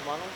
Manong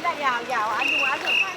lại dào dào anh mua anh được.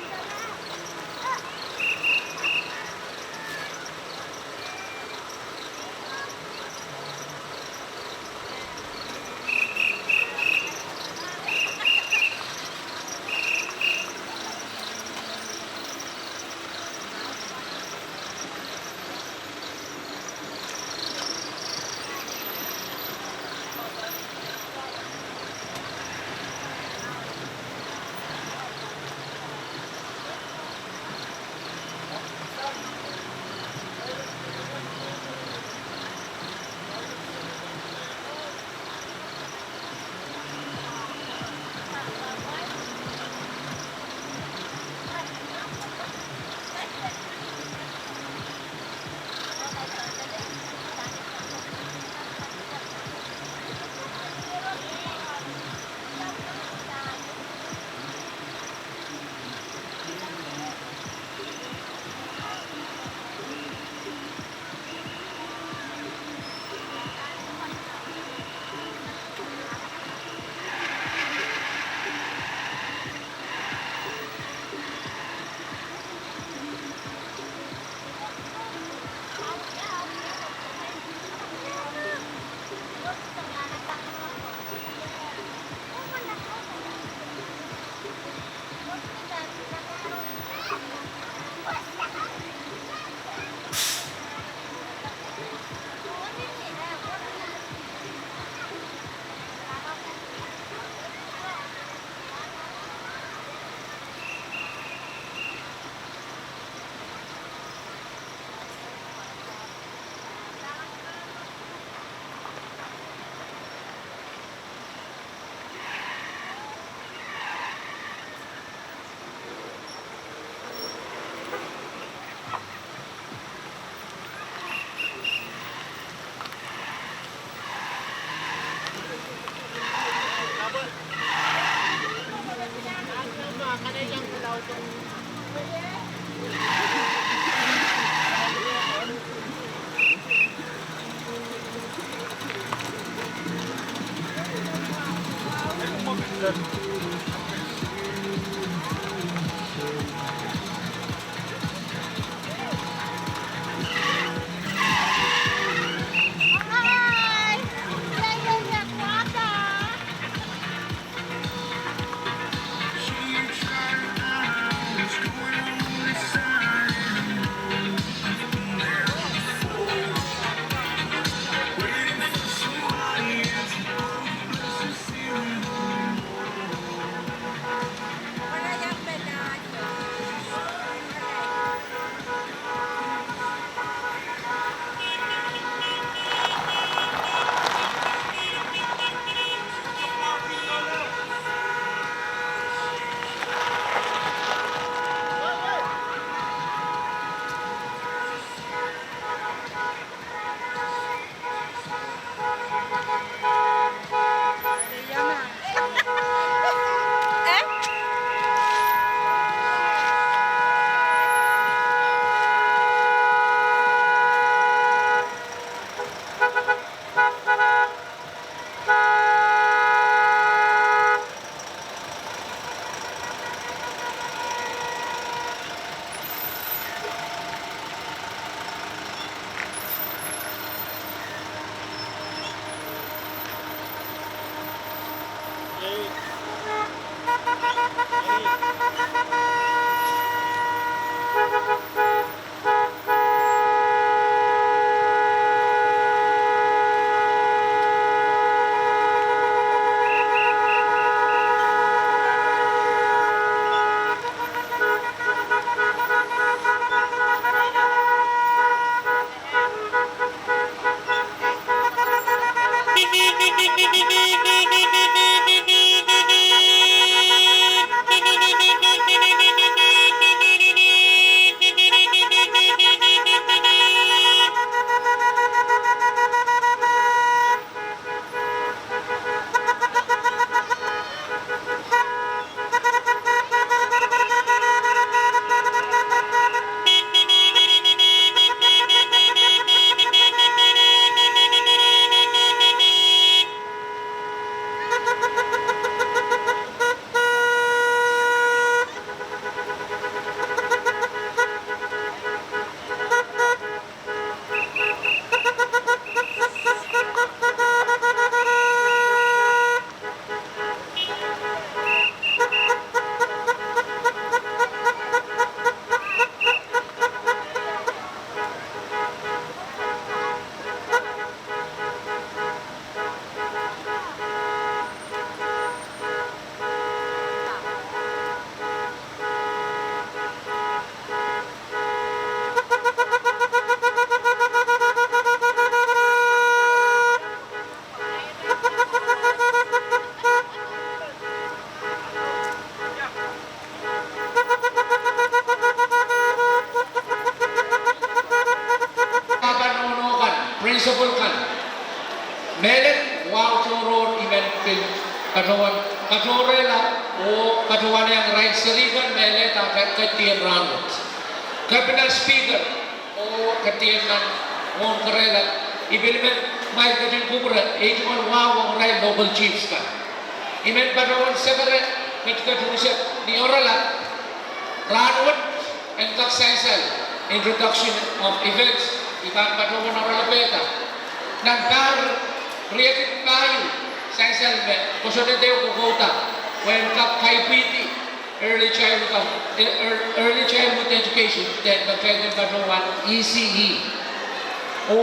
katorela o katuan yang right serikan mele ta ketian ranut cabinet speaker o ketian nan on karela ibilmen mai katin kubra ejman wa right local chiefs ka imen katuan sekare ketkatusya ni orala ranut and taksensel introduction of events iban katuan orala beta nan kar creative kayu sensel me kosode deu ko kota when kap kaipiti early childhood education that bakal katuan ECE o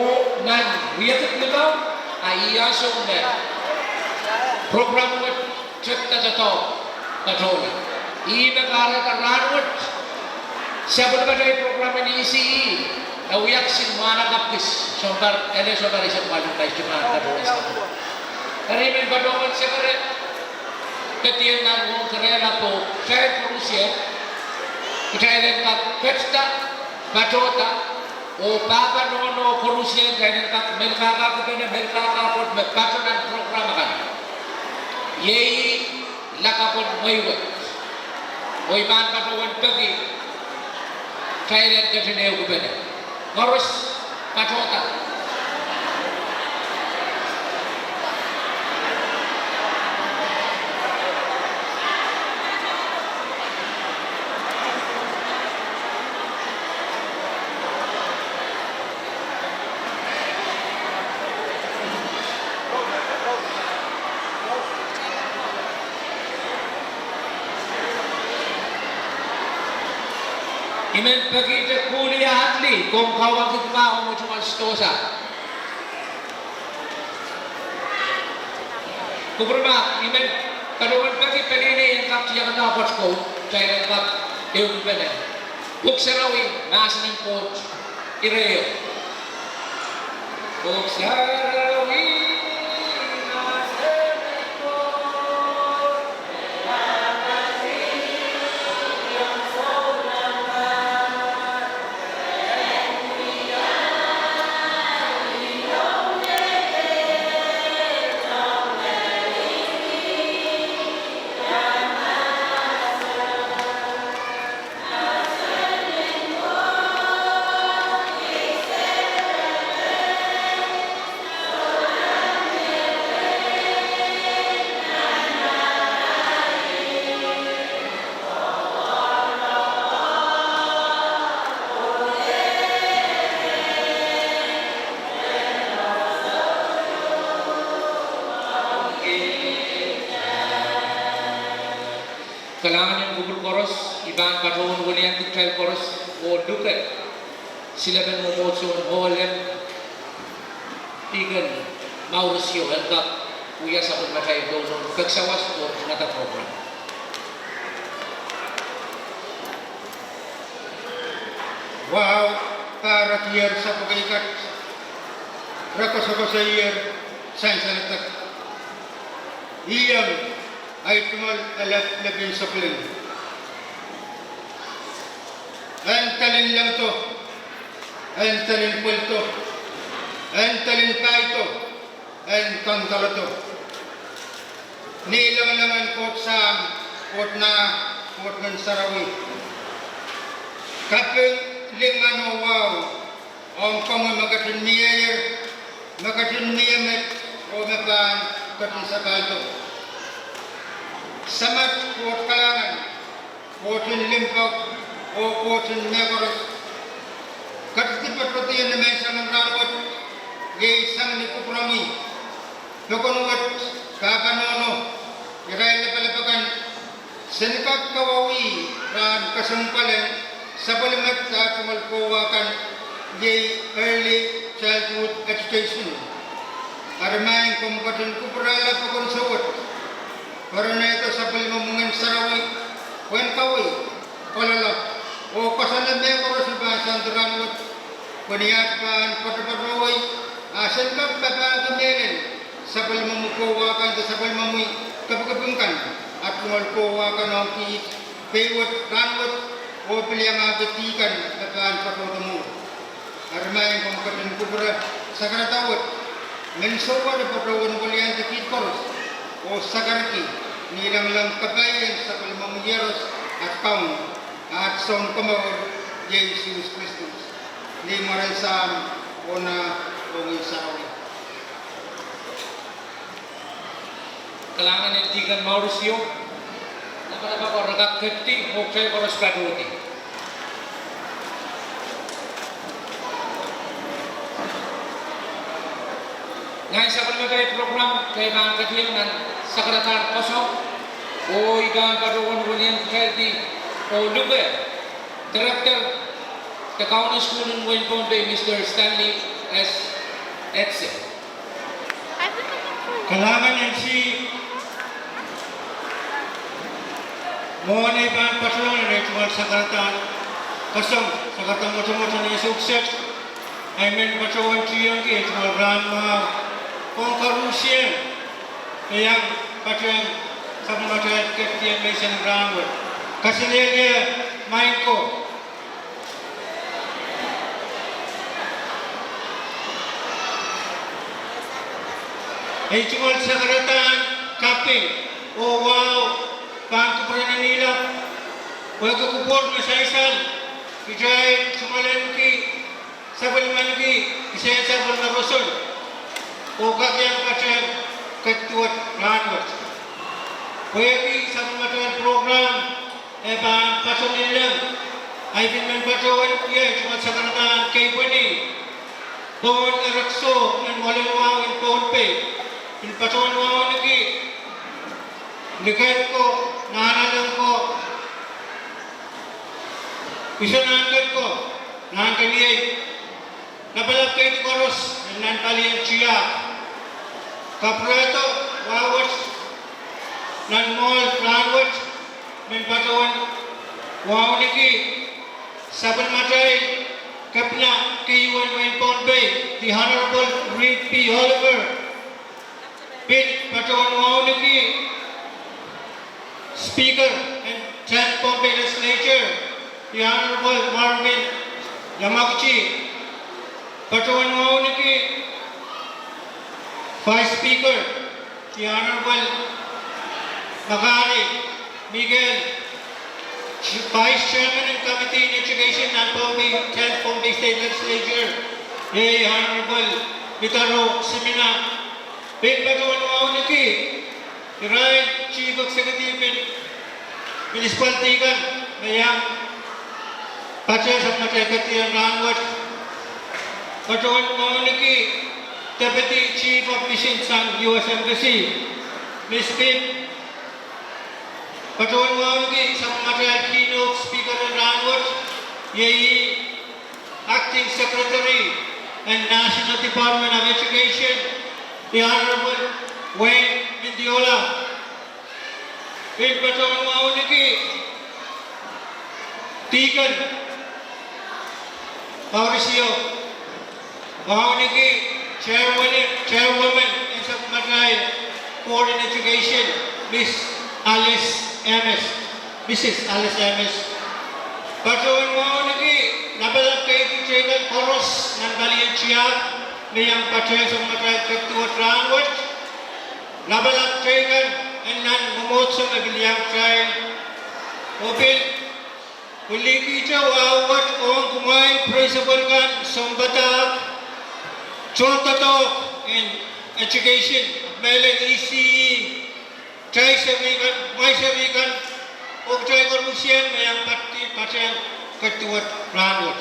nan creative limau aiyaso me program wat cipta jato katuan I negara karanut siapa badai program ini ECE awiyak sin mana kapis sontar ele sontar isap maju kai cuma katuan hari ini katuan sekare ketian nan wong kerana to saya Rusia kita ada kat pesta batota o papa nono Rusia kita kat mereka pot batonan program kan yei lakapon moiwat oi ban katuan pergi saya dan kita neu kubena harus batota Imen pergi ke kuliah atli, kong kawan kita mau cuma stosa. Kubermak, imen kaduan pergi penini yang kap yang dapat kau, saya kap eu benen. Buk serawi, nasin pot, ireo. Buk serawi. Kalangan yang gugur koros, iban katuan walian tukal koros, o duket, silakan memotong oleh tiga Mauricio hendak punya sabun macam dono keksawas o ngata program. Wow, para tiar sa pagkaikat, rakasaba sa iyar, sains alatak, iyang ay tumal alat labing saklin. Antalin lang to, antalin pulto, antalin kaito, antangkala to. Nilang-langan kot sa kot na kot ng sarawi. Kapag lingano wow, ang kamoy magatin miyamet o mapan katin sa kalto. Samat kot kalangan, kotin limpok o kotin megoros. Katipat pati yan na may isang rawat, gay isang ni kuprami. Nakunuwat, kakanono, iray na palapakan, sinikap kawawi, ran kasampalan, sa palimat sa tumalpuwakan, gay early childhood education. Aramayin kumpatan kuprala pakunsawat. Karena itu sampai memungan sarawi, wen kawi, kolala, o kasalan me koros bahasa terangut, peniatkan pada-pada asen kap kata kemelen, sampai memukawakan, sampai memui kepekepungkan, atau memukawakan angki, pewat, rangut, o pilihan agetikan, kata patotemu. Armai pemkatan kubra, sakara tawat, mensowa de patawan kuliah tekit koros. o sagarki nilang lang kabayan sa kalimangyeros at kaun at son kamawar Jesus Christus. Di maray sa una o isawi. Kalangan ng tigan Mauricio, nakalaba ko ragak kati, huwag ko raspaduti. Ngayon sa kalimagay program, kay mga katiyan ng Sekretar Kosong, o igang karuan William Ferdi, o Luber, Director, the County School in Winpon by Mr. Stanley S. Etze. Kalangan yan si mohon iban patulungan na ituwal sa karatan kasong sa karatan moto-moto na isukset ay men patulungan tiyong ituwal ran mga kung karusyan kayang patulungan sa mga matulungan katiyan may isang rangwat kasilya main ko ay ituwal sa karatan kaping o wow Pangko pernah nila, wag kupor na sa isan, kijay sumalan ki, sabal man ki, kisaya sabal na rosol, o kakyang kacang katuat ranwat. Kaya ki sa mga program, bang paso nilang, ay pinman patuan kiya, cuma sa kanataan kay Pani, pohon erakso, ng walang wawin pohon pe, pinpatuan wawin lagi, Likat ko, nahanap ko, isanangkat ko, nahanap niya, nabalap kayo ni Koros, nanpalihan siya, kaprato, wawat, nanmol, ranwat, minpatuan, wawniki, saban matay, kapna, K1 Winpon Bay, the Honorable Reed P. Oliver, Pin, patuan wawniki, Speaker and 10th Bombay Legislature, the Honorable Marvin Yamaguchi, Patuan Mauniki, Vice Speaker, the Honorable Magari Miguel, Vice Chairman and Committee in Education and Bombay 10th Bombay State Legislature, the Honorable Vitaro Simina, Big Patuan Mauniki, the right Chief Executive in Municipal Tigan, Mayang Pacha sa Matakati ang Rangwat, Patuan Mauniki, Deputy Chief of Missions ng U.S. Embassy, Ms. Pip, Patuan Mauniki sa Matakati Keynote Speaker ng Rangwat, Yei, Acting Secretary and National Department of Education, the Honorable Wayne Mendiola, Bill Patuan Mauniki, Tigan, Mauricio, Mauniki, Chairwoman in Sakmatay, Board in Education, Mrs. Alice M.S. Patuan Mauniki, nabalap kayo Tigan Koros, ng Balian Siya, niyang Patuan Sakmatay Katuat Rangwat, Nabalak Tigan, and nan Mumotso Nabiliang Child, Opil, Uliki Chawawat Ong Kumay, Principal Gan, Sombatak, Chotatok, and Education, Mailan ECE, Chay Sabigan, May Sabigan, O Chay Kormusyan, Mayang Pati, Patyan, Katuat, Ranwat.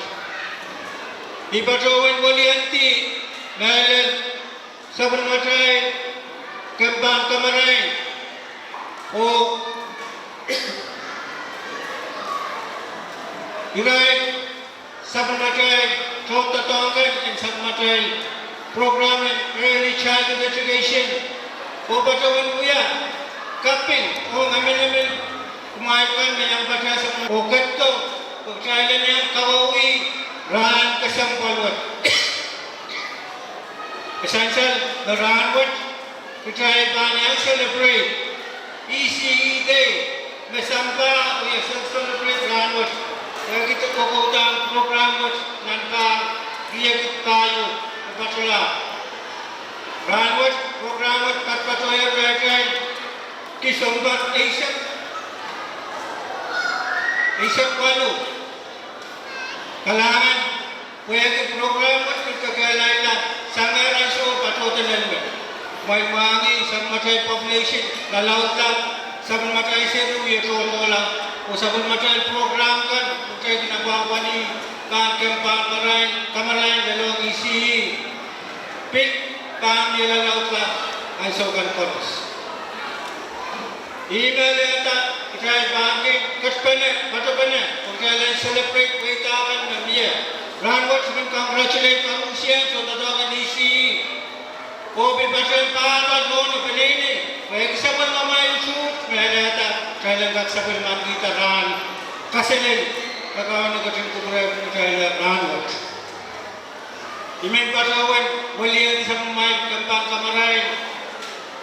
Ipatuan Walianti, Mailan, Saban Matay, Kembang Kamaray, o Iray, Sabmatay, Totatongan, and Sabmatay Program in Early Childhood Education, o Batawan Uya, Kapin, o Amin, kumain kan mayang bata sa o Kato, o Chailan niya, Kawawi, Rahan Kasampalwat. Kasansal, Rahanwat, to try and celebrate ECE Day. Masampa, we celebrate Ranwat. Kaya kita kukutang program mo nanka riyagit tayo na patula. Ranwat, program mo patpatoya rekan kisumbat Aisyah Walu kalangan wayang program at kagalaila sa meron so patutunan mo may mangi sa matay population lalaut lang sa matay seru ito lang o sa matay program kan kaya ginagawa ni kan kamarain dalawang isi pin kan nilalaut lang ang sokan koros email yata kaya bagi kaspane patapane kaya celebrate waitakan na biya Ranwat sebelum congratulate Manusia so tatawagan isi Kobe pasal papat mono penini baik sabun mamai shoot mereka kata kailan kat sabun kita ran kasenen kakawan katin kubra kailan ranwat imen patawan walian sa mamai kampang kamaray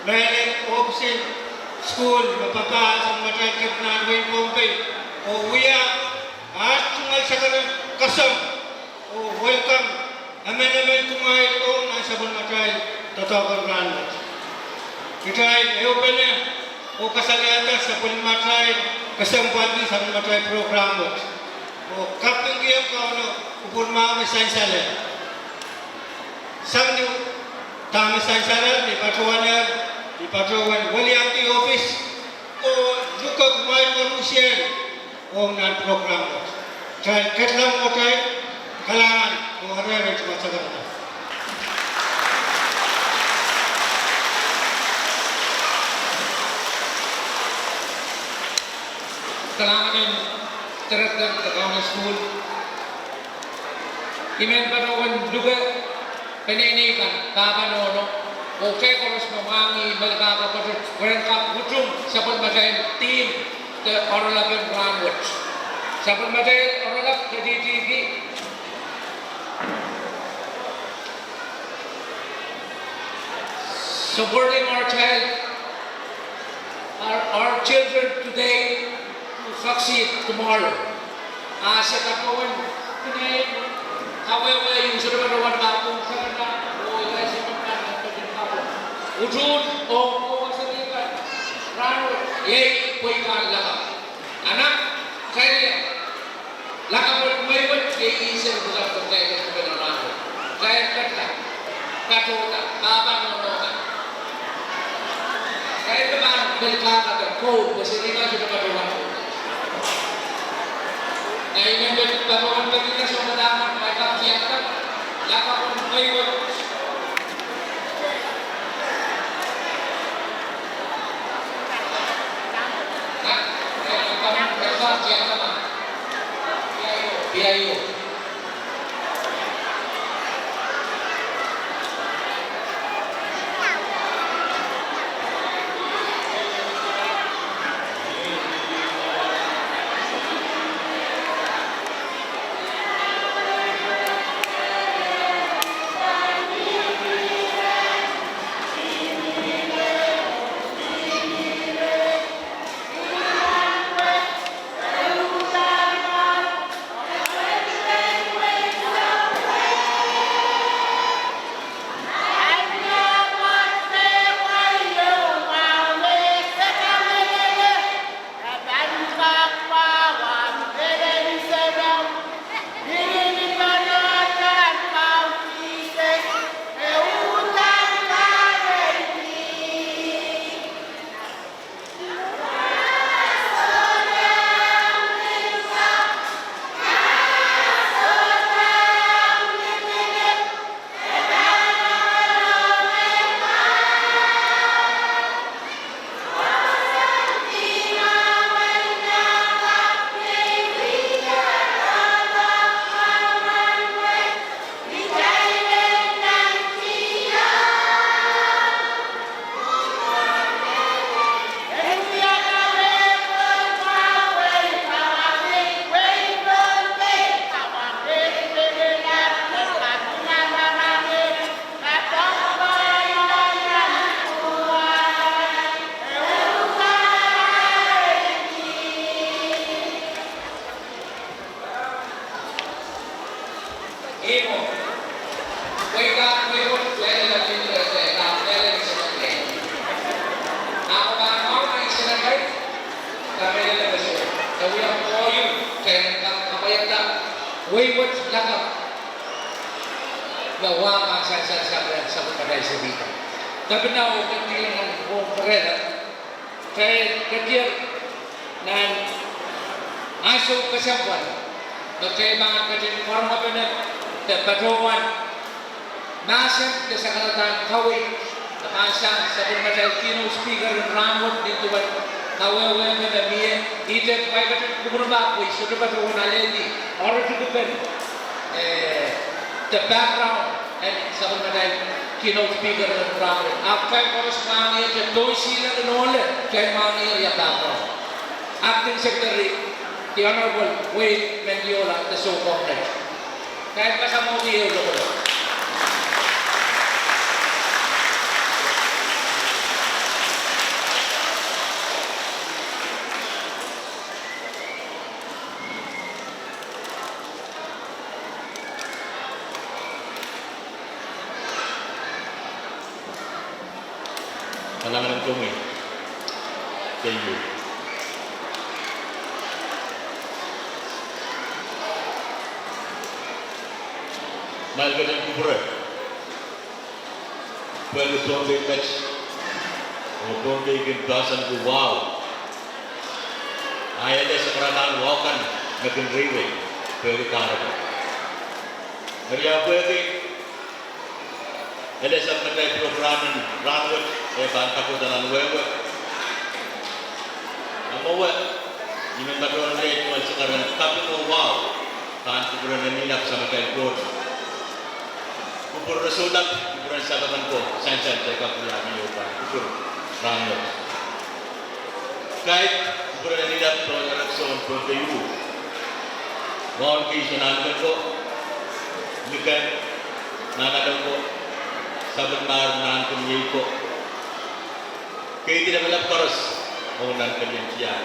mereka opsin school mapapa sa matay kapnan way pompe o wiya at sungal sa kasam oh welcome amen kumain oh nasa sabon matay tatawagan ranwat kita eupene oh kasalata sabon matay kasampan di sabon matay program oh kaping kiyang kauno upun maami sainsale samnu tami sainsale di patuan waliang di office oh duka kumain manusia oh nan program dan ketlam matay kalangan orang yang cuma sekarang. Kalangan yang terhadap kalangan school. Imen panawan juga peninikan kabanono. Okay koros mamangi malaka kapatid berangkat hukum sabon macam team the Oralaban Ranwat. Sabon macam Oralab KDTV. Supporting our child, our children today to succeed tomorrow. Sa katawan, however, yung sudah berdoa kapung sa kanya, o ilay sa kanya ng pagkakapong. Ujud o kumasalikan, rano, yay, puwikan lakab. Anak, kaya, lakab may wad, yay isang bukas kung kaya sa kanya rano. Kaya kata, katuta, kabang kaya naman berkata dan kau bersama sudah berdoa. Nah ini berdoa kita sudah dapat mereka siapkan lakukan baik. Nah, mereka siapkan biayo. wayward lakap gawa ka sa pagkaday sa vida. Tapi na o katilang ng buong karera, kaya katir na aso kasampan, kaya mga katin forma pa na patungan, nasang sa karatan kawin, nakasang sa pagkaday kino speaker ng ramot dito ba kawawa na namiya, itet kaya katin kumurma ko, iso na patungan aleni, or to depend, the background, and sa pagkaday keynote speaker ng ramot. After koros mangir, doon sila nunole, kaya mangir yung background. Acting Secretary, the Honorable Wade Mendiola, the so-called next. Kahit pa sa mga iyo, Kalangan ng kumi. Thank you. Mahal ka ng kubura. Pwede tuwang may match. O tuwang may gintasan ko, wow. Ayaw sa karanaan, wakan, nag-railway. Pwede karang. Kaya pwede, ada sa matay programan ranwat e banta ko dalan wewe amawa iman badon le ko sekarang tapi mo wow kan ko na nilap sa matay ko kupur resultat kupur sababan ko sansan te ka pula ni upa kupur ranwat kahit kupur na nilap to rakson to teyu mon ki sanan ko likan nanadang ko sebentar nanti nyiko, kita tidak melihat terus mengenal kebencian.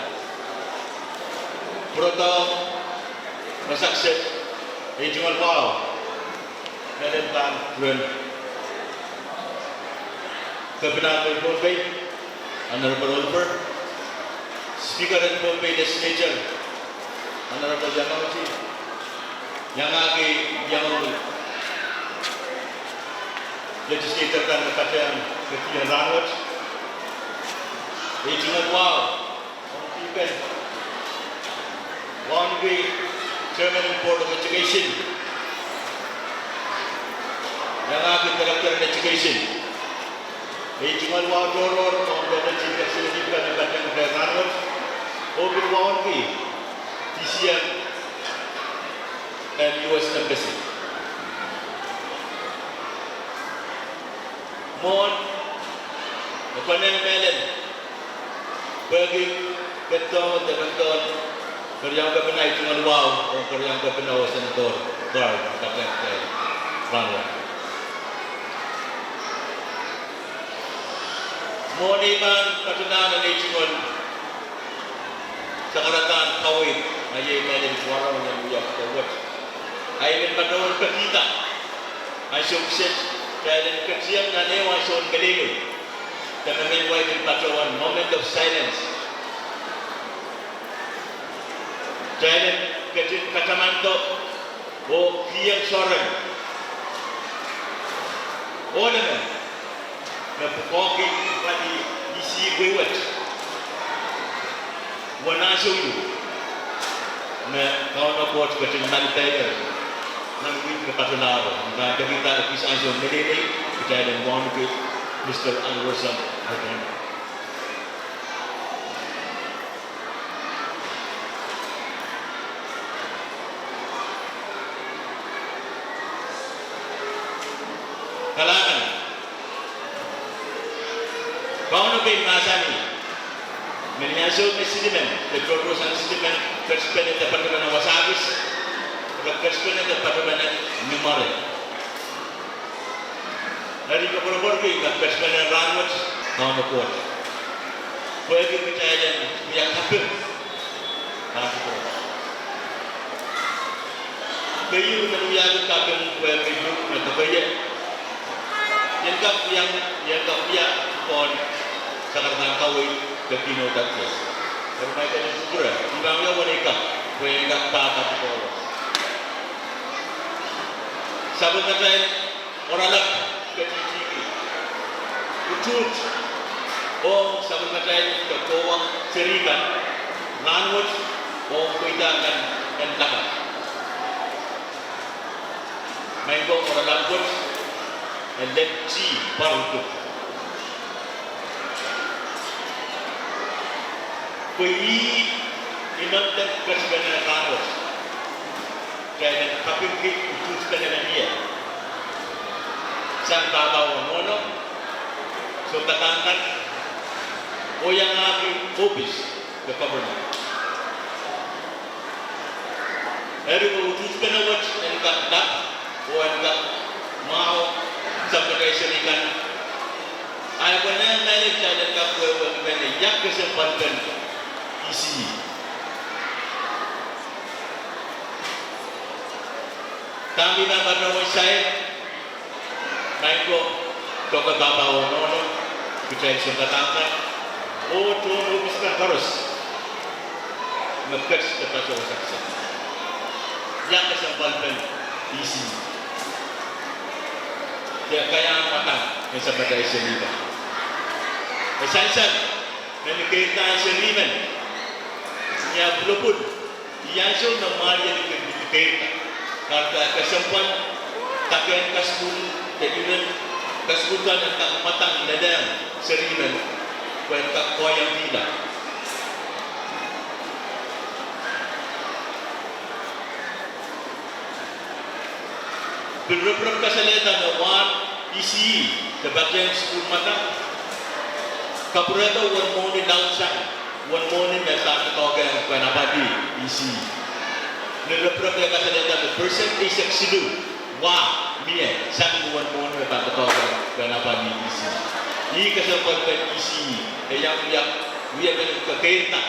Proto masaksep, jual wow, menentang tuan. Kebenaran Bombay, Honorable Oliver, Speaker in Bombay Legislature, Honorable Jamauji, yang legislator dan kata Ketua Ranwat, Regional Wow, People, One Way, Chairman and Board of Education, yang akan Director of Education, Regional Wow Doror, Honorable Chief Executive dan kata Ketua Ranwat, Open One Way, TCM, and US Embassy. Mon, kanan melen, bagi beton, kerjaan kebenaran cuma wow, kerjaan kebenaran senator, kata Ranwat. Mon iman ketunan ini cuma sekarang kawin, aye melen suara yang dia kawat, aye beton kita, aye sukses. Kaya kecil na newa son galingon. Kaya meanwhile in patrawan moment of silence. Kaya kecil katamanto o kiyang soran. O naman na pukoki pati isi gwewat. Wana suyo na kauna pot kecil mantayer. Nanti kepatunaro, kita kisah yang menilai kita ada mohon Mr. Anwar Sam Hakan. Kalangan, kau nak masa ni, menyasut sedimen, terproduksi sedimen, terspended departemen wasabis. Kerjaan departemen numare. Dari keberapa lagi kerjaan Ranwat nama kuat. Bagi kita yang kapil, nama kuat. Bagi kita kapil bagi grup mereka bagi. Yang kapil pon sekarang kawin kekino dakes. Mereka ini segera. Ibangnya wanita, mereka tak kapil. sabi na tayo, oralak, kachiki, utut, o sabi na tayo, katuwang sirikan, nanwat, o kuidakan, and lakat. May ko oralak po, and then si parutuk. Kui inontek kasgana karos. Kaya kapimkit utus ka na niya. Sang babaw mono, so tatangkan o yang aking office, the government. Eri ko utus ka na watch and kakdak o ang kak mao sa pagkaisalikan. Ayaw ko na yung nalit siya ng kapwa ko na yak kesempatan isi. Kami na bernama saya, naik ko toka babaw nono, kita sumbatangkan, o tuan ubiskan harus mengkat dapat saksa. Yang kesempatan isi. Dia kaya matang yang sebagai seniman. Esensial, menikirkan seniman. Yang belum yang so nama yang dikirkan. Karena kesempat takkan kasbul, jadi kasbutan yang tak matang dalam seniman, bukan tak koyang tidak. Berapa kesalahan awal isi kebagian sepuluh mata. Kapurata one morning downsan, one morning datang ke token penabadi isi. Berapa kesalahan the person is exidu. Wah, mie sang one morning datang ke token penabadi isi. Ini kesempatan isi yang dia beri kekerta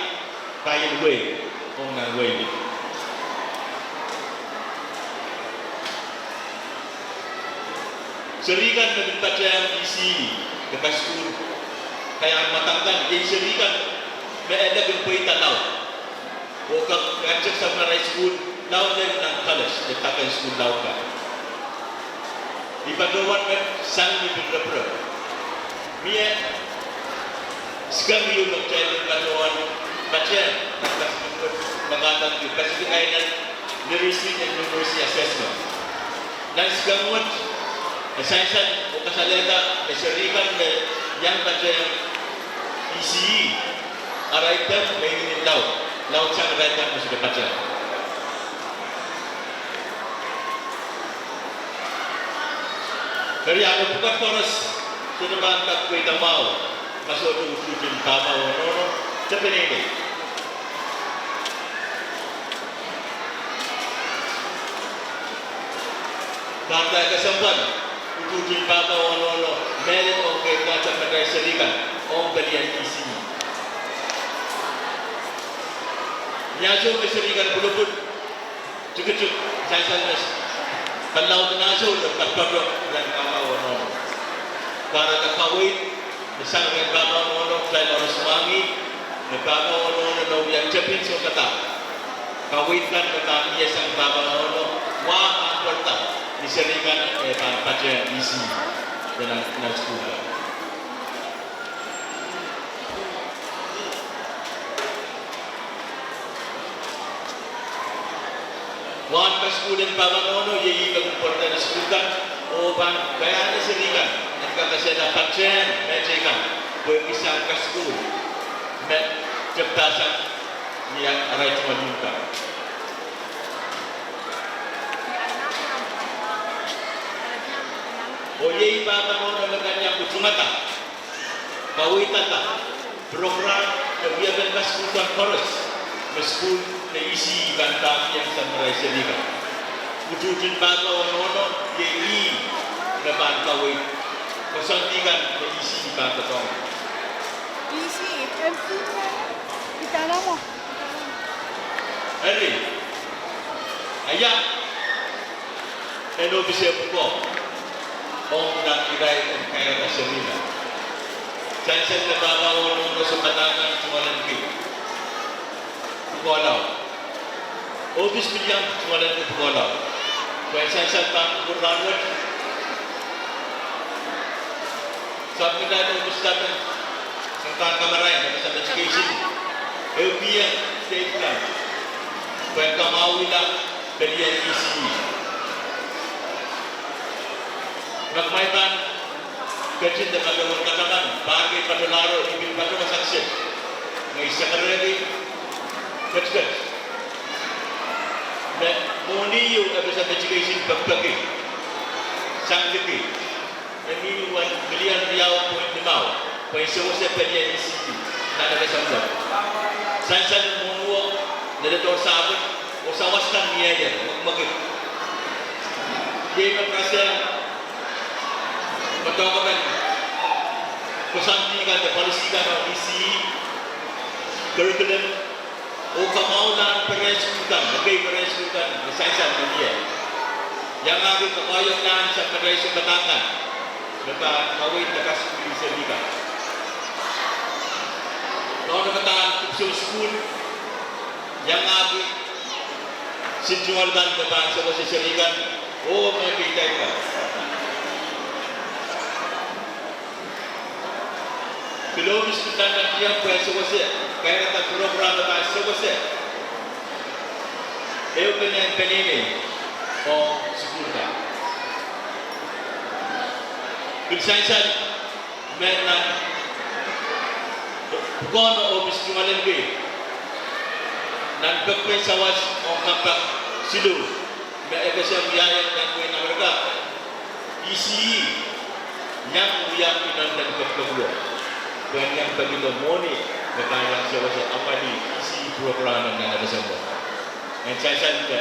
kain way, orang way. Serikan dengan yang isi dekat school kaya matangkan jadi serikan ada berpoi tahu bukan kacak sama rai school lawan dia nak kalas detakan school lawan di padawan kan sang di berapa mie sekarang you nak cari padawan baca nak mengatakan di kasih kainan literacy and numeracy assessment dan sekarang esensial o kasaleta eserikan yang baca isi araitan mainin laut sang araitan mesti baca. Dari aku bukan koros sudah bangkat kita mau masuk ke ujung tamu nono cepat ini. Karena kesempatan ujung bapa ono merit oke kaca pada serikan om belian isi nyasuk keserikan belum cukup saya sanas kalau nyasuk dapat produk dan kamu ono karena kawin besar dengan bapa ono saya harus suami bapa ono yang cepin so kata kawin kan kata dia sang bapa ono wah antarta diserikan baca isi dalam sekolah. Wan sekolah bawang ono jadi berumpulan sekolah. Oh bang, kaya diserikan. Jika saya dapat baca, bacakan. Berpisah ke sekolah. Met ciptasan yang arai cuma minta. Oye bapa ono leganya kucumata. Kawitan ta. Program dia berkas kutan koros. Meskul na isi kanta yang samurai sedika. Ujujin bapa ono ye na bantawit. Kasantikan na isi kanta tong. Isi kita nama. Ari. Ayah. Eno bisa buko. Om nak irai kaya kasemina. Saya terbawa orang sempatangan cuma lagi. Bukalau. Office pilihan cuma lagi bukalau. Kaya sa pang-kurlangan, sabi nila ito ubus natin ng kamaray na sa education. European state plan. Kaya kamawi lang kalian ECE. Nagmaitan kecil na magawang kataman, bagay padularo, ibig pa ito masaksit. May isa karami, kecil. Moniyo abis sa education pagpagi, sangkiki. Naniwan bilian riyaw po yung limaw, kaya siya pwede ECE na nagasambat. San monuo na dator sa akin, o sa wastan niya yan, magmagit. Di maprasya, magkakaman, kusantikan na palisikan ng ECE, curriculum, o kamaunan pereskutan, nagay pereskutan, nasaysan na niya. Yang aking kakayong naan sa pereskutan batangan, nakawait na kasipili sa liga. Noong nakataan Kupsol School, yang aking sinjungaldan na bang sa masisirigan, o mga kitay ka. Kilobis kutan na niya po sa wasi, kaya nata program na tayo sa wasi. Ewa ka niyan kanini, o school ka. Pinsan-san, meron na kung ano obis kumalan ko nan pagpay sawas o kapak silu may ekasya miyayan nan kuya na mereka ECE yang uyang inan dan pagpaglo kaya yang pagilo moni nakayang siya wasa apa di ECE program na nabasang mo and sa-san ka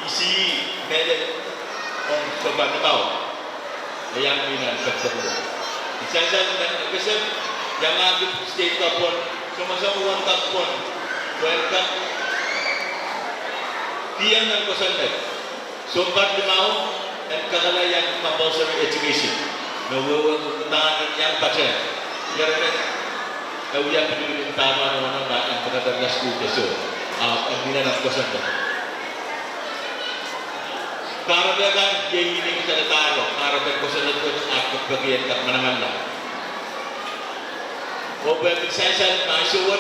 ECE medal on sobat tao yang inan pagpaglo sa-san dan ekasya yang aking state kapon sama-sama one kapon welcome tiang ng kusandag sumpat limaw at kakalayan compulsory education nawawag yang pachen yaraman nawiya pinulong tama naman ang ang pagkataglas ko so ang binanap kusandag karabagan yung hiling sa natalo karabagan kusandag ko at pagbagian at manaman lang o pagkakasaysan masuwat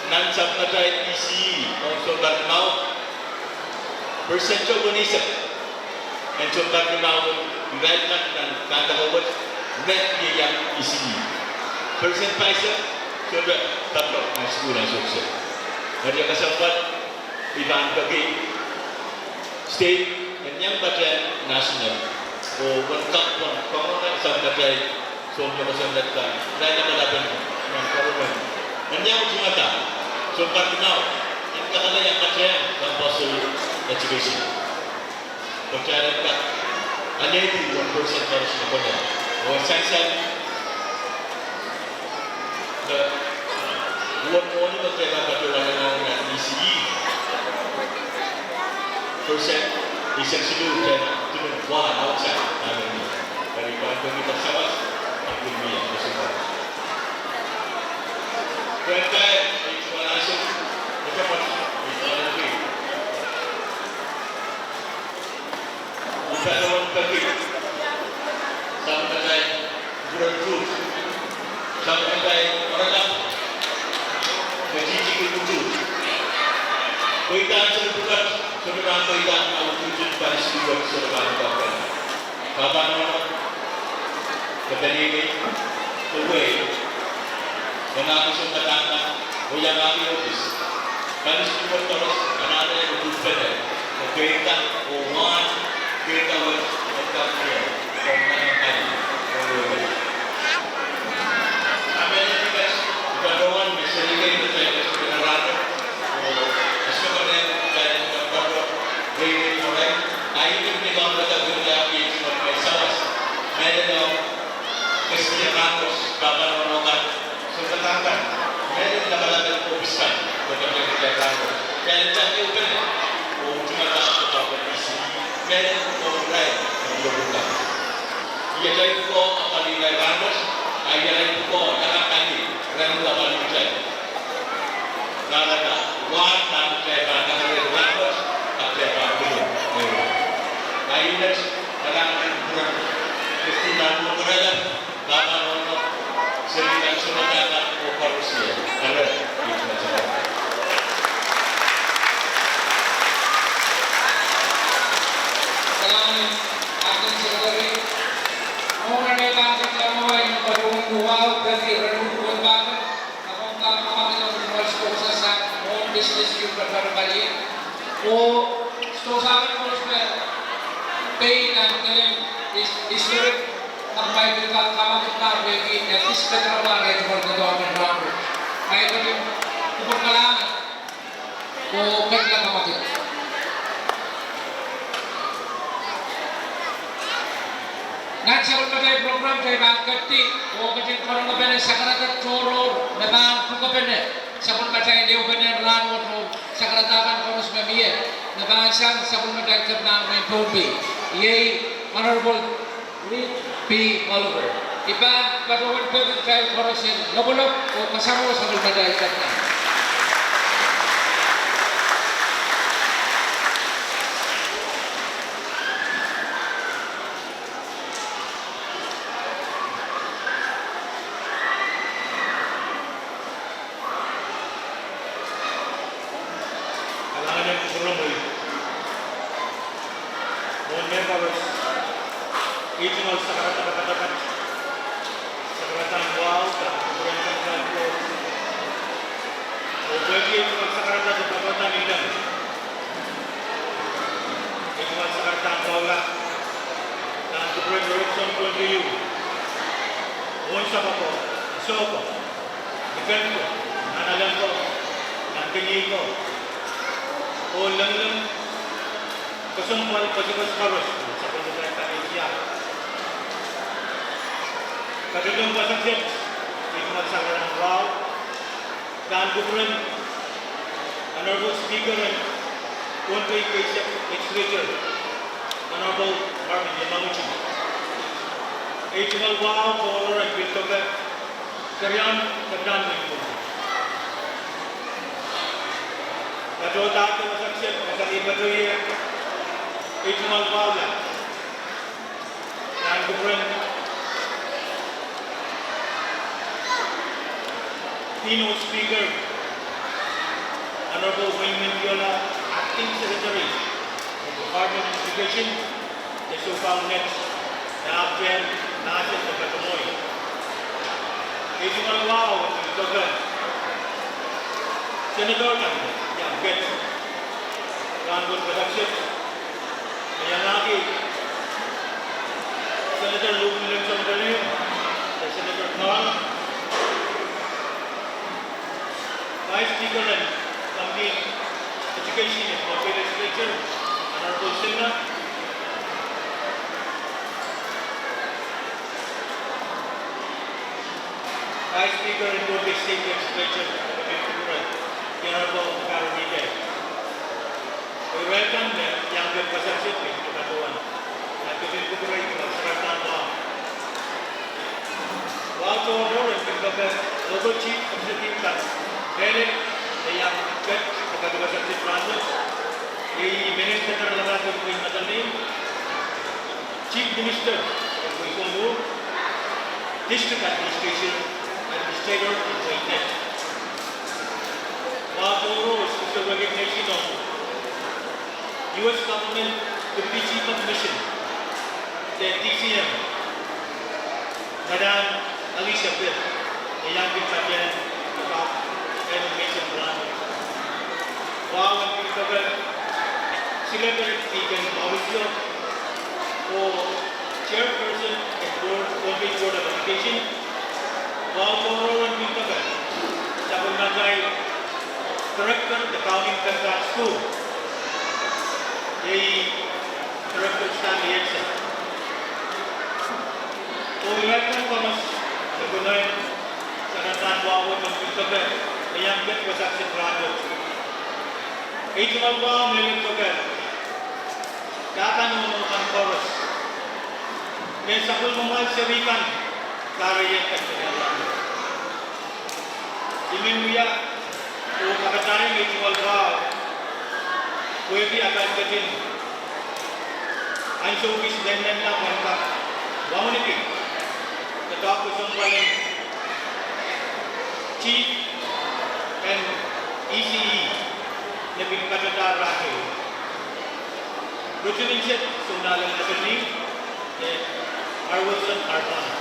nan sabmatay ECE o sobat mau persentual bonisa and sobat mau development dan kandangawat net yang ECE persen paisa sudah tatlo ng sekolah sukses dari kasabat iban bagi state dan yang badan nasional o lengkap pun komunal sabmatay sobat sabmatay dan yang balaban ng karuman dan yang jumata sumpat kenal yang kata yang percaya compulsory education percaya tak hanya itu 1% harus dilakukan bahwa saya buat percaya pada orang yang ECE persen essentially dan turun wah outside dari bantuan kita sama dunia tersebut. Kaya itu langsung dapat itu lagi. Bukan orang pergi sampai graduate sampai orang menjadi guru. Kita sebutkan sebenarnya kita mau tujuan pada sebuah serban bahkan. Kapan orang kepentingan away dengan isu ketangga, yang kami habis. Kami semua terus ada yang berbeda. Kita orang kita berdekat dia, orang yang tadi. Apa yang kita berdoa misalnya kita berdoa, sebenarnya kita berdoa dari orang lain kita berdoa kerja kita sebagai sawas. Mereka kesediaan kapan menolong sebenarnya mereka tidak ada ofiskan bekerja kerjaan dan jadi open cuma tak apa isi mereka mulai berbuka ia jadi kok apa nilai bagus ayah lagi kok jangan tadi kerana apa nilai karena wan dan kerja kerja bagus tak kerja belum Secretary Kali. O sto sa akin ko sa pay na is historic ang may kamakit na bagi at is better na rin mo na doon ng round. Ay ito yung kupagkalangan o kailan kamakit. National Paday program kay Bagati o kajing parang kapene sa karatat choro na bang pagkapene sa pagkatay liw kapene rangot o sa karatapan konos mamiye na bang siyang sa pagkatay kapnang may tobi. Yay, Honorable Rick P. Oliver. Ipan patuwan pagkatay korosin nabulok o kasama sa pagkatay kapnang. Kailangan yung kuromoy. Noon may powers. Regional sa karata-katakat. Sa karatang wow, sa kurentang kanto. O pwede regional sa karata sa karatang ilang. Regional sa karatang bawla. Na Supreme Direction from the EU. Noon sa ko, iso ko, defend ko, nanalang ko, nantingi ko. O lang kasumpal pasipas-paros sa pagkakita ng Asia. Kadudong pasaksit, ito magsaka ng wow, daan ko rin, Honorable Speaker and Country Legislature, Honorable Marvin Yamaguchi. Regional wow, Polo and Piltoga, Karyan, Kadaan mo ito. Kadua datu masaksip masakit batui itu malwala dan kemudian keynote speaker Honorable Wayne Mendiola, Acting Secretary of Department of Education, the Sufang Net, the Abjan Nasir Pagkatumoy. Itu malwala itu kan Senator kan yang get rangkut production yang lagi Senator Lublin Samdali dan Senator Noel Vice Speaker and Committee Education and Public Legislature Honorable Sinha Vice Speaker and Public State Legislature the Honorable Karunika. We welcome the younger perception to Katuan. And to be great to Sratan Law. While to order and pick up the local chief executive that Derek, the young vet, the Katuan Subject Transit, the Minister of the Law of Matani, Chief Minister of Kuikondu, District Administration, Administrator in Waitet. While is the recognition of U.S. Government Deputy Chief of Mission, the DCM, Madam Alicia Bill, the young Victorian top and mission plan. While when we cover selected Deacon Mauricio for Chairperson and Board of Education, while tomorrow when we cover Sabun Mandai Director of the County Contract School, the Director Stanley Edson. So we welcome Thomas sa Gunoy sa Natanwawag ng Pintogan na yung get was at Sitrado. Ito magbawa may Pintogan. Katanong mo ang chorus. May sakul mamal sirikan karayan at pinalang. Imimuya o kakatayin may tiwalbaw, pwede akan katin. Ang showbiz din na pangka, wamunipin, katapos ang paling Chief and ECE na pinagkatata rahil. Rutuninset, sunalang attorney, Arwilson Arpana.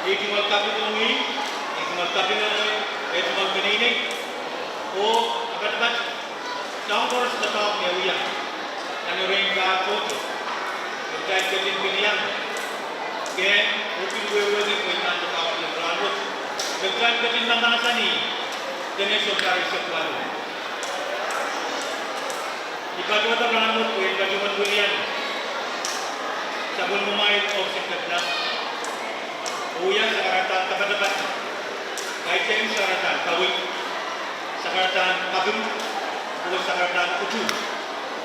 Ito magkapit ng ito magkapit ng ito magkaninig, o dapat dalam proses tetap meruya. Anu rengga foto. Kita jadi pilihan. Ke mungkin gue di pointan tetap di berlalu. Dengan jadi nama sani. Jenis saudara sekuat. Jika cuma terlalu pointan cuma pilihan. Sabun memain opsi kedua. Uya sekarang dapat kaitan sekarang kawin sekarang kabin uang sekarang kudu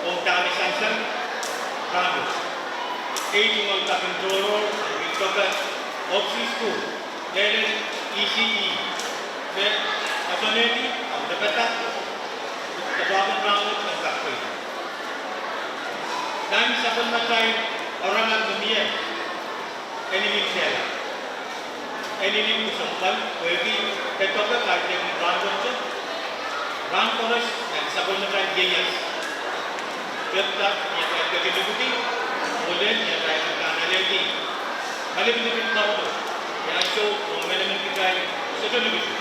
orang dami sansan ramu cuma kabin doror kita opsi itu dari ECE dan asoneti dapat kebahagiaan ramu dan kakui dan sabun macam orang yang dunia ini misalnya ini musuhan, bagi tetap kaitan rang koras dan sabun macam jenis. Tetap yang kita ikuti, boleh yang kita analiti. Malah begitu tahu, yang itu momen kita sesuatu begitu.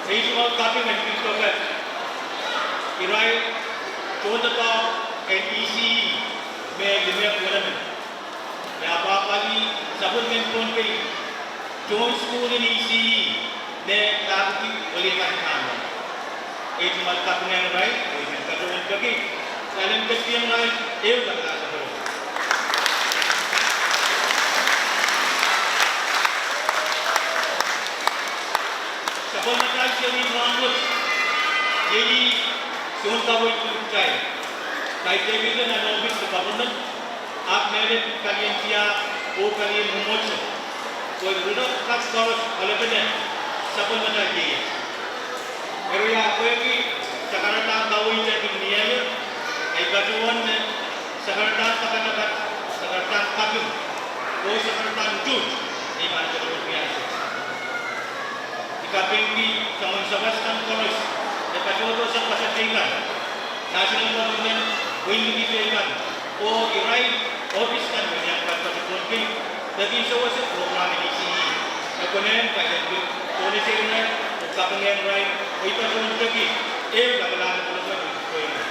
Saya cuma kaki mungkin kita irai contohnya NEC, media government. Apa kali sabun menpun pe John School ni si ne tapi boleh kan kamu. Itu mata punya baik, itu kata orang pergi. Salam kesian lain, itu kata sabun. Sabun macam ni rambut. Jadi John tahu itu cai. Cai jadi tu nak office sabun. आप मेरे कलियन किया वो कलियन मुझ कोई रुड़ा खास करो अलग नहीं सबल बना दिए मेरे यहाँ कोई भी सकारात्मक दावई jadi dunia ni आई बचवन में सकारात्मक सकारात्मक kabin वो सकारात्मक jute ini macam biasa jika pengi kawan sebaskan koros lepas itu sampai setinggal nasional government win dipegang oh irai office kan menyiapkan pertubuhan jadi semua program ini sini kemudian kajian polisi ini ukap dengan irai itu semua lagi bagaimana program ini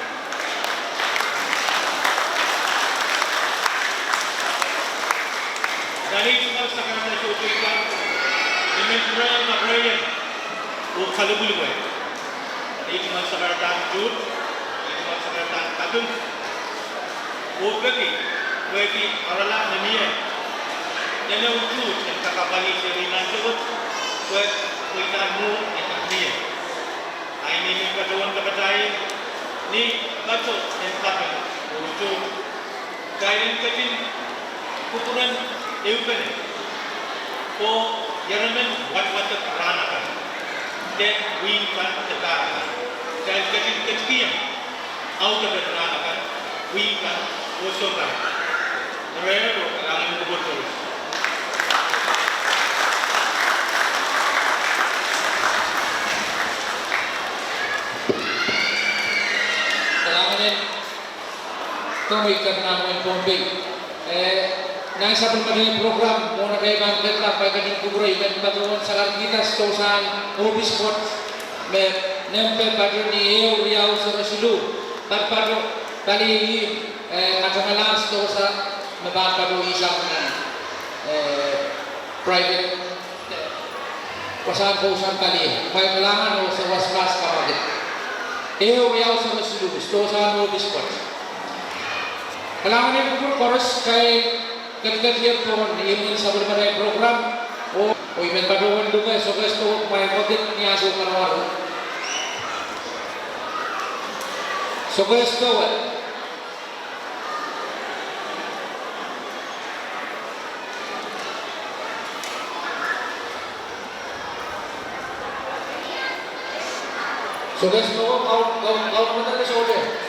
dari semua sekarang ada cukup dimensional material kalau boleh buat ini cuma sekarang jut ini cuma sekarang kadung bagi orang dunia jadi wujud yang kakak balik dari nasib buat kamu yang dunia ini kebetulan kepercayaan ni betul yang kakak wujud kaitan kecil ukuran eukan oh Jerman wat keranakan dan wingkan tekan dan kecil auto keranakan wingkan usulkan mereka kalangan kebetul. Kalangan kami kerana mempombing. Nang sa program mo na kay bangket la pa kadin kubroy kan patron sa kita stosan office court me nempe patron ni eu riau sa resulu patron kali katakanlah stosa mabapado isang private pasan kali may kailangan o sa waswas kamagit eu riau sa resulu stosan office court kailangan ni kubro koros kay ketika pohon ini sebenarnya program event paduan juga sukses tu main model ni asuh keluar sukses tu kau mana ni sokes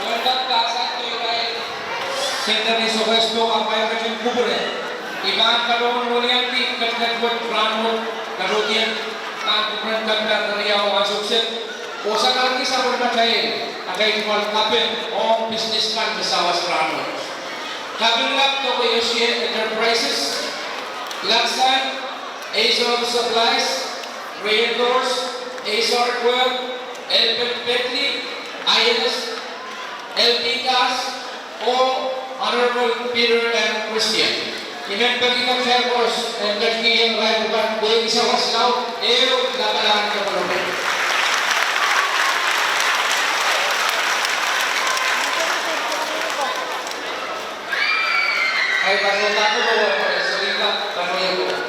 Tuendak ka sa tuwai center ni Sobesto ang bayar kubre. Iban kalon Mulyanti kat buat Ramon karudian kan kubren kanda Riau asukset. Osa lagi sa berbagai agai kual kapin on businessman besawas Ramon. Kapin lap to Yoshie Enterprises, Laksan, Azor Supplies, Realtors, Azor Hardware, Elbert Bentley, INS, LP Gas, o Honorable Peter and Christian. Imen pagkikang Fairforce and Gagniyan Rai Bukan Kulit Isa Waslaw, Kapalahan ka Palomit. Ay pagkakita ko ba sa lingka, panoyan ko.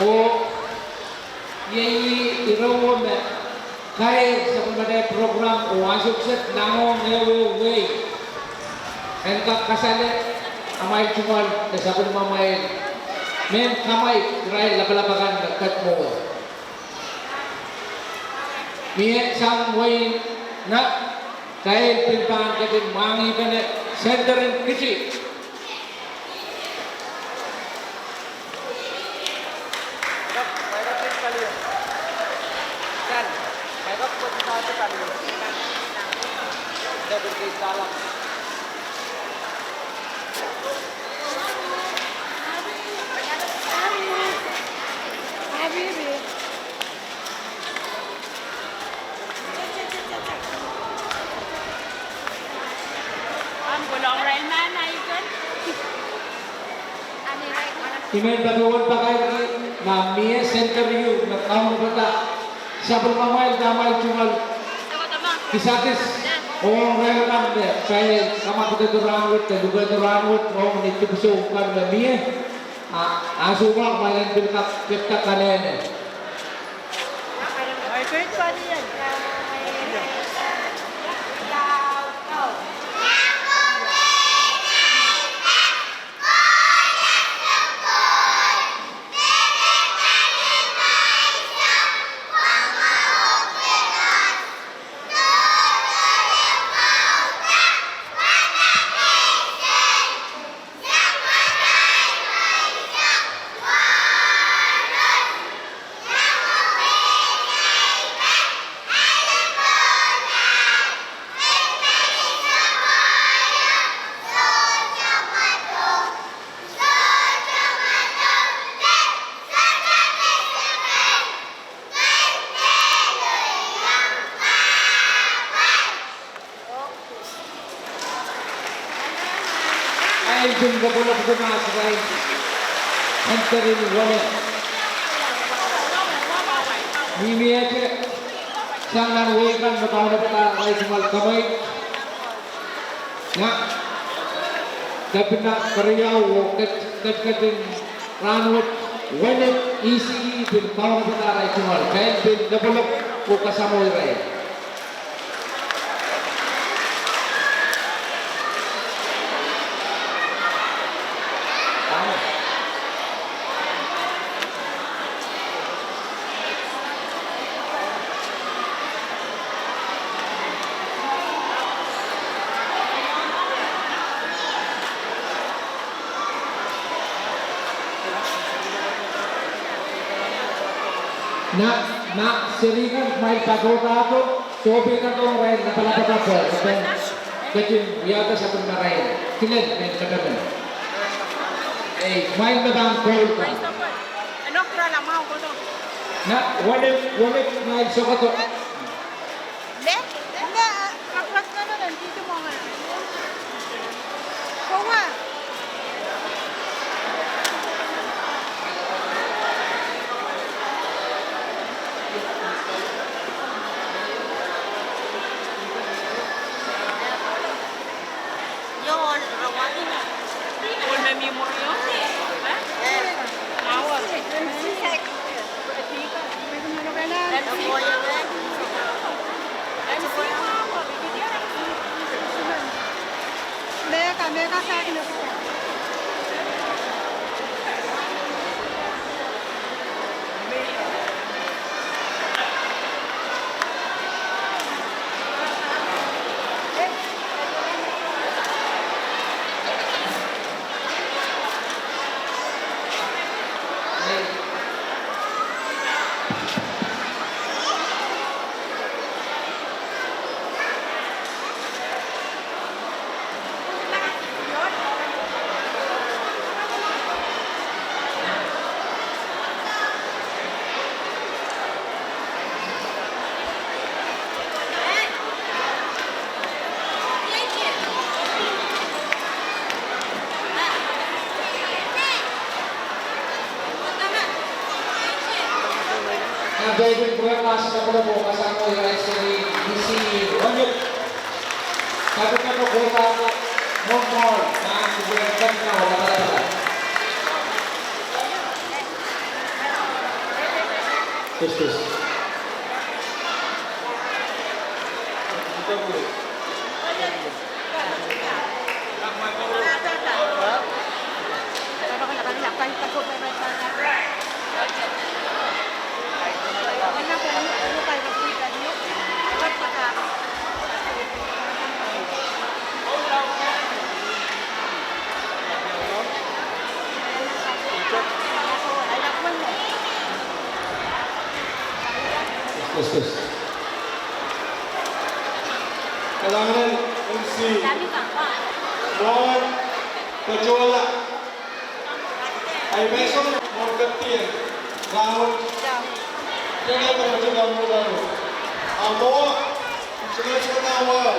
O yai irawon kai sa pagdadai program o asukset nangong ewe engkak kasane amay cumal sa pun mamay men kamay rai lapalapakan dekat mo miye sang way na kai pilpan kadin mangi kane centerin kisi Imen baguan pakai na miye center yu na kamu bata sabul mamay damay cumal kisatis orang relevan deh saya sama kita turangut dan juga turangut orang itu bisa bukan miye asulah main pilkap kalian Phải quyết qua đi anh. Ay jumpa bola bergemas baik entering wallet. Mimi aja sangat wekan berkawan dapat lagi semal kamai. Ya, tapi nak periau ketin ranut wallet isi berkawan dapat lagi semal. Kain bin develop buka samoi baik. Nak seringan main pagoda tu, coba kan orang lain nak pelapar pelapar, kecil biasa satu marahin, kalian main katakan, main medang gol kan, Ano kira lang mau ko to? nak wallet main sokoto, De? Enggak, kapras na nun, dito mo nga. Kuha. Yun, rawatin na. Kung may memory yun. Awa. Mereka sa akin na po. David Buenas na pala po kasama yung SRE DC Onyok. Sabi ka po kuha mo more na sigurang na wala pala. Tus. Tus. Kailangan si Mon Pajola ay besok Mon Kaptian Rahul Jangan berjumpa mudah Amo Sudah awal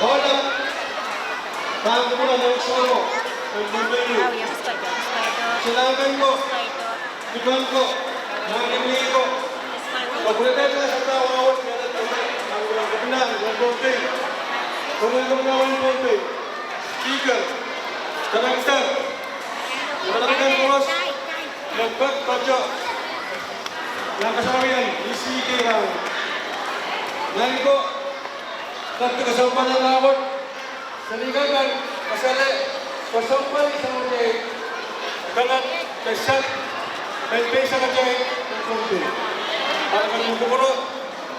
Hola Bang mula ng solo Pagbubuyo Silaman ko Ibang ko Nangyay ko Pagbulatay ka sa tawawat Ang kapinan, ang pompe Pagbulatay pompe Speaker Director Director Boss Nagbat Bajo yang kasawian, isi kirang. Nani ko, tatlo kasampal ng awat, saligagan, kasali, kasampal isang ulit, kagat, kasyat, may pesa ka dyan, kasunto. At kung bukuro,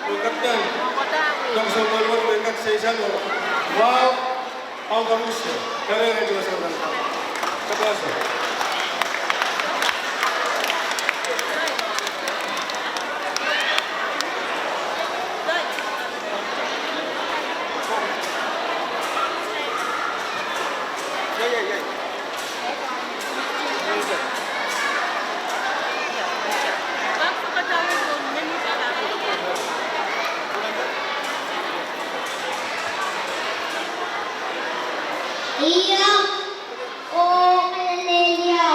ikat yan, kasampal mo, ikat sa isa mo, wow, ang kamus niya, kaya nga ito sa mga kapasa. Iyo o kalelyo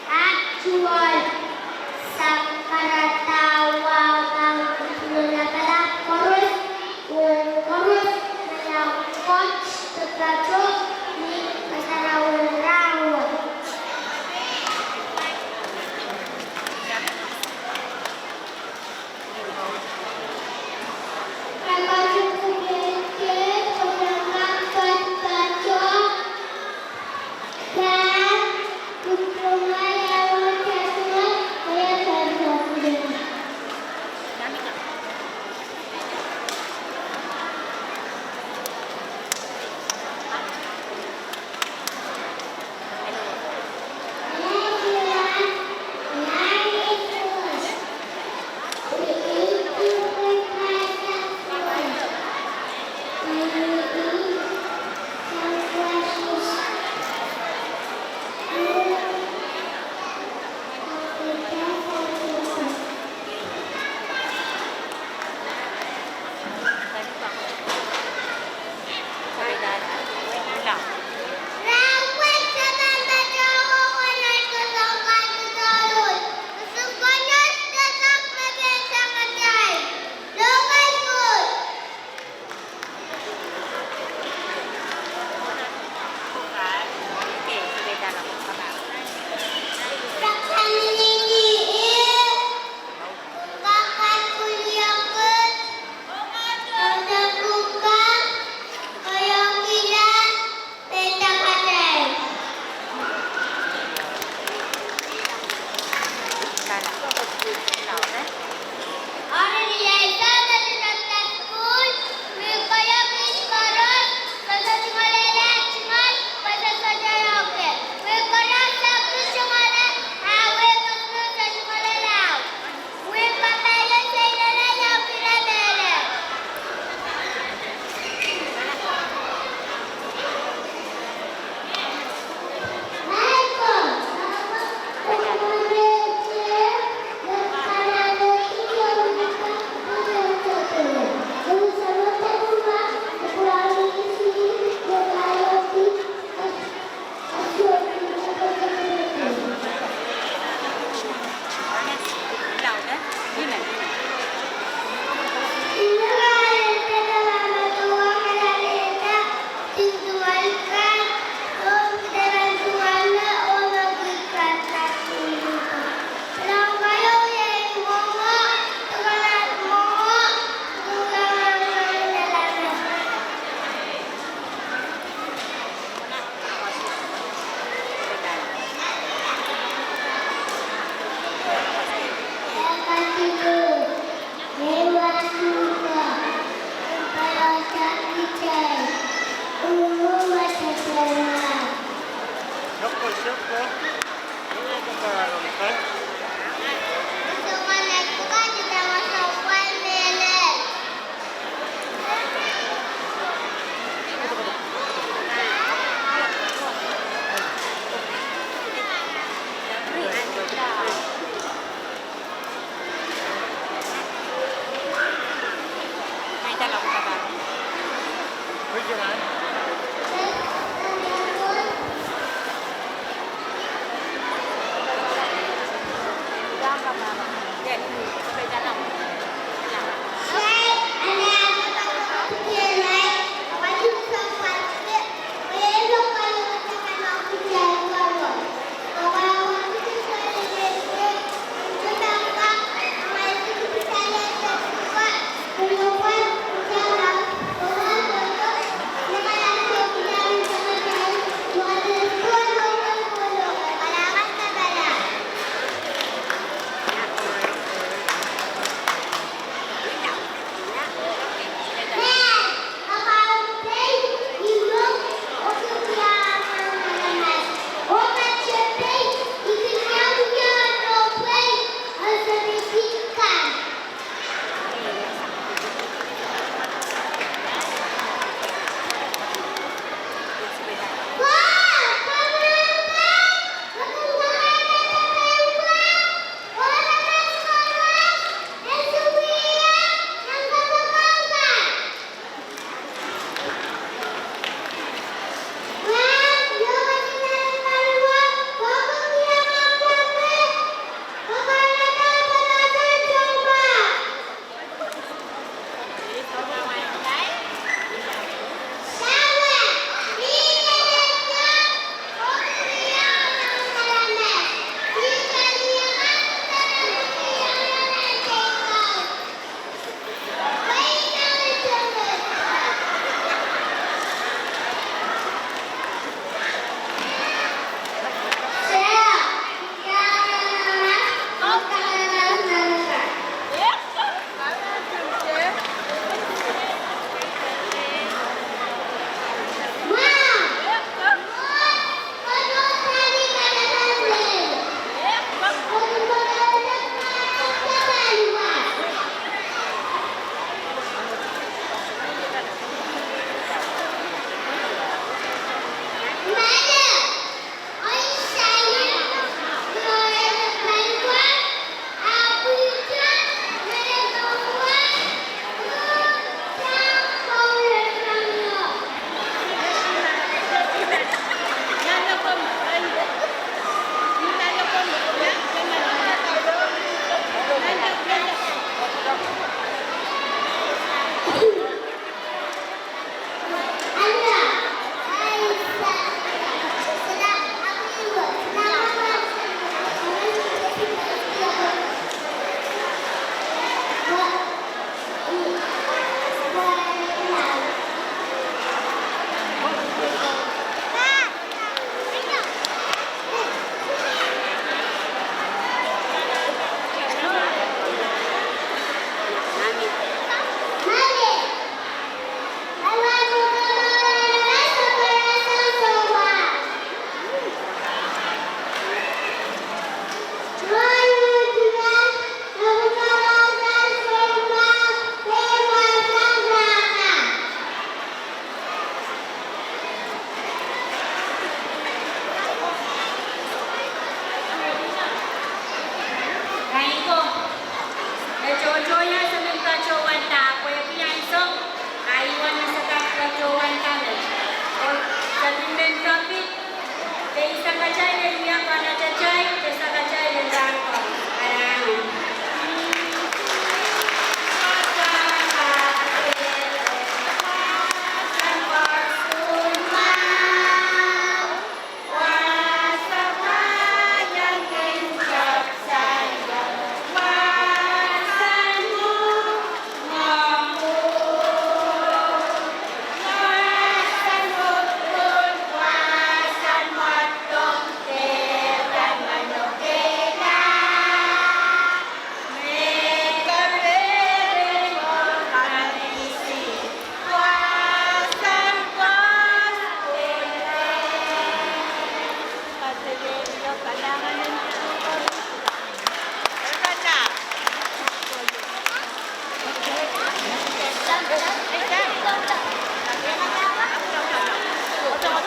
actual sa karatawang nagala chorus na coach tetato ni kasarawang rawon.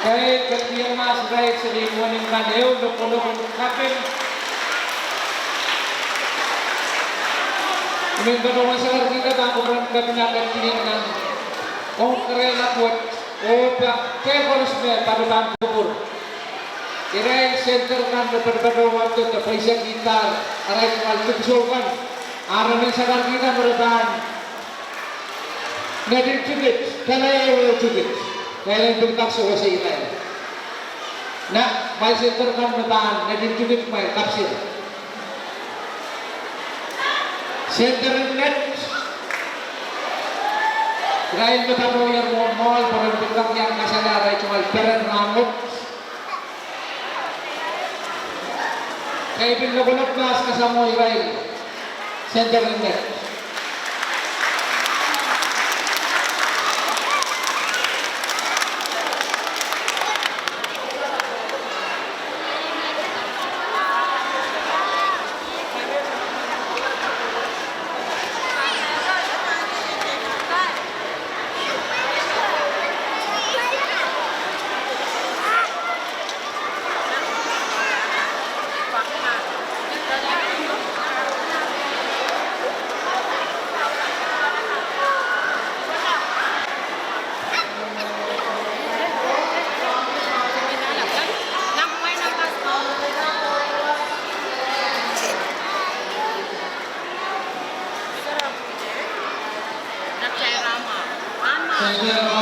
Kay katiyan mas right sa limuan ng kaneo, lupulong kapin. Menggabungan sa kargita ba kung ang kapinakan tinignan kung karelakot o pa-kepolos me para kubur. Iray center kan berperbedaan tu terpaisa gitar aray kual tubsulkan aramin sa kargita mereban ngadin cubit kanay cubit kaya bintang sa iray na may center kan mereban ngadin cubit may kapsir center net Rail betapa yang mall pada bintang yang kasar aray cuma peren ramut kaya pinagulap mas kasama Rail center net Hallelujah.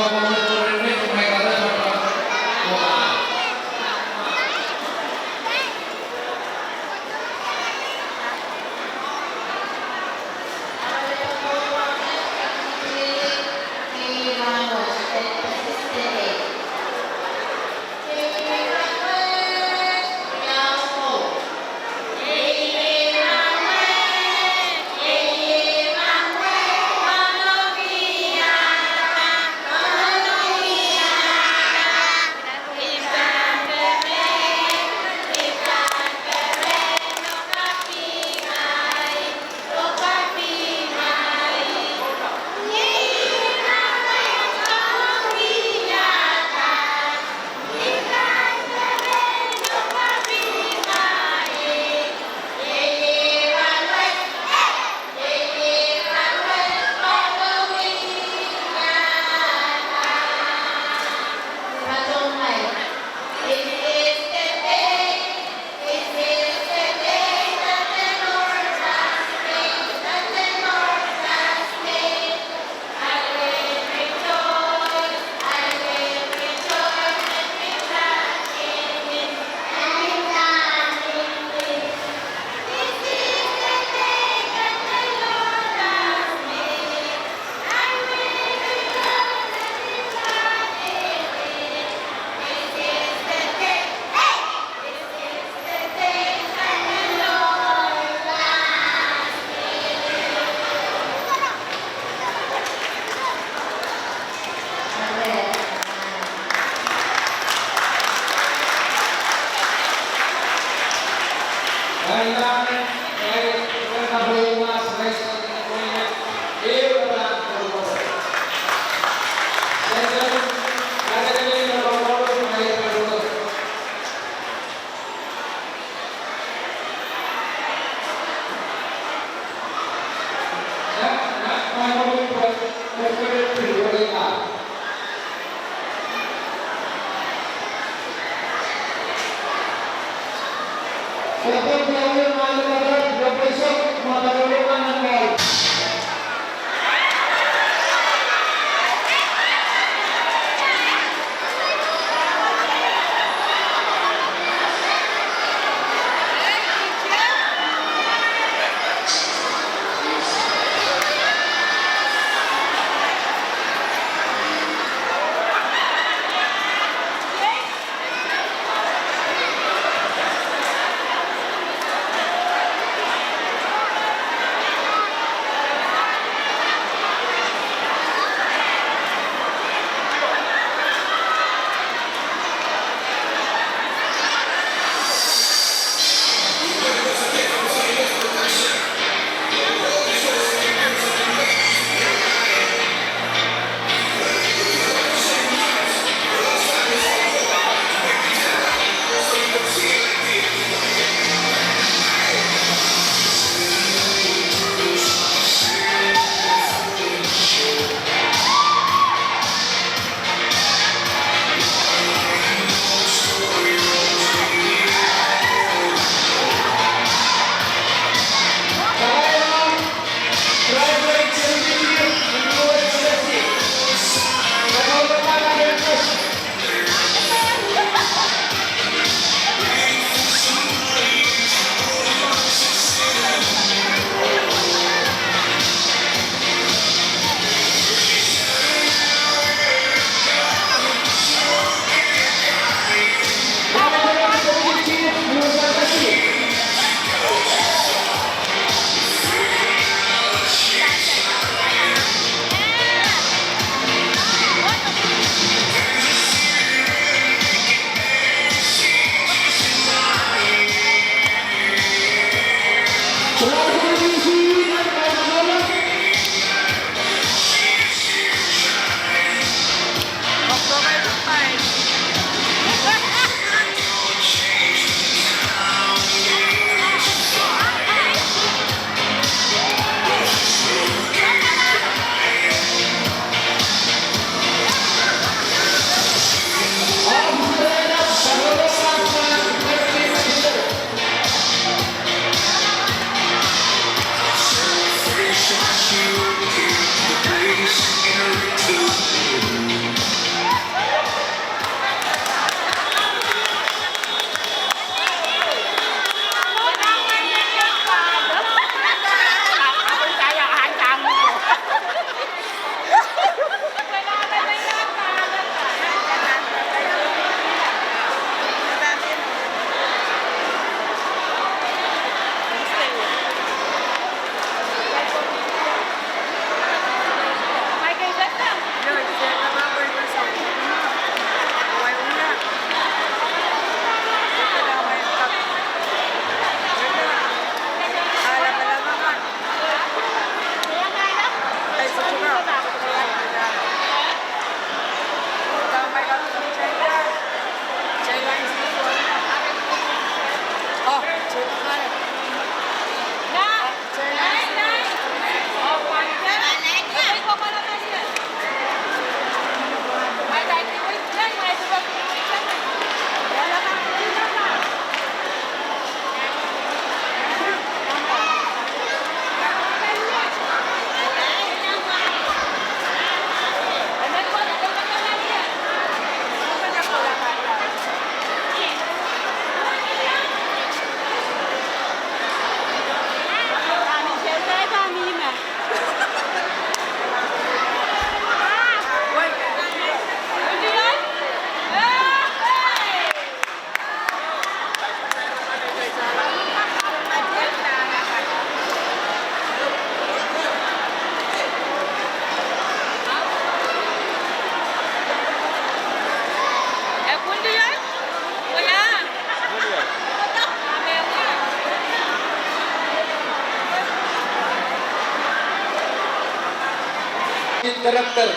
Director,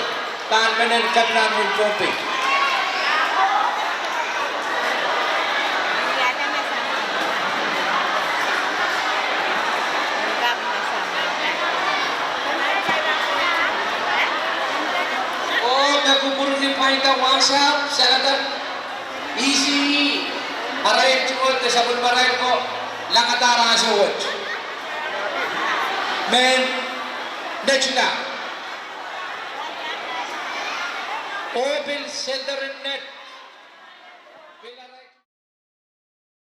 taan menen kadnan with topic. Yata masama. Hanggang masama. Oh, naguburo ni Paita WhatsApp, salagat easy. Aray chuot sa bulbaray ko, langatara sa watch. Men, next na. Open center net.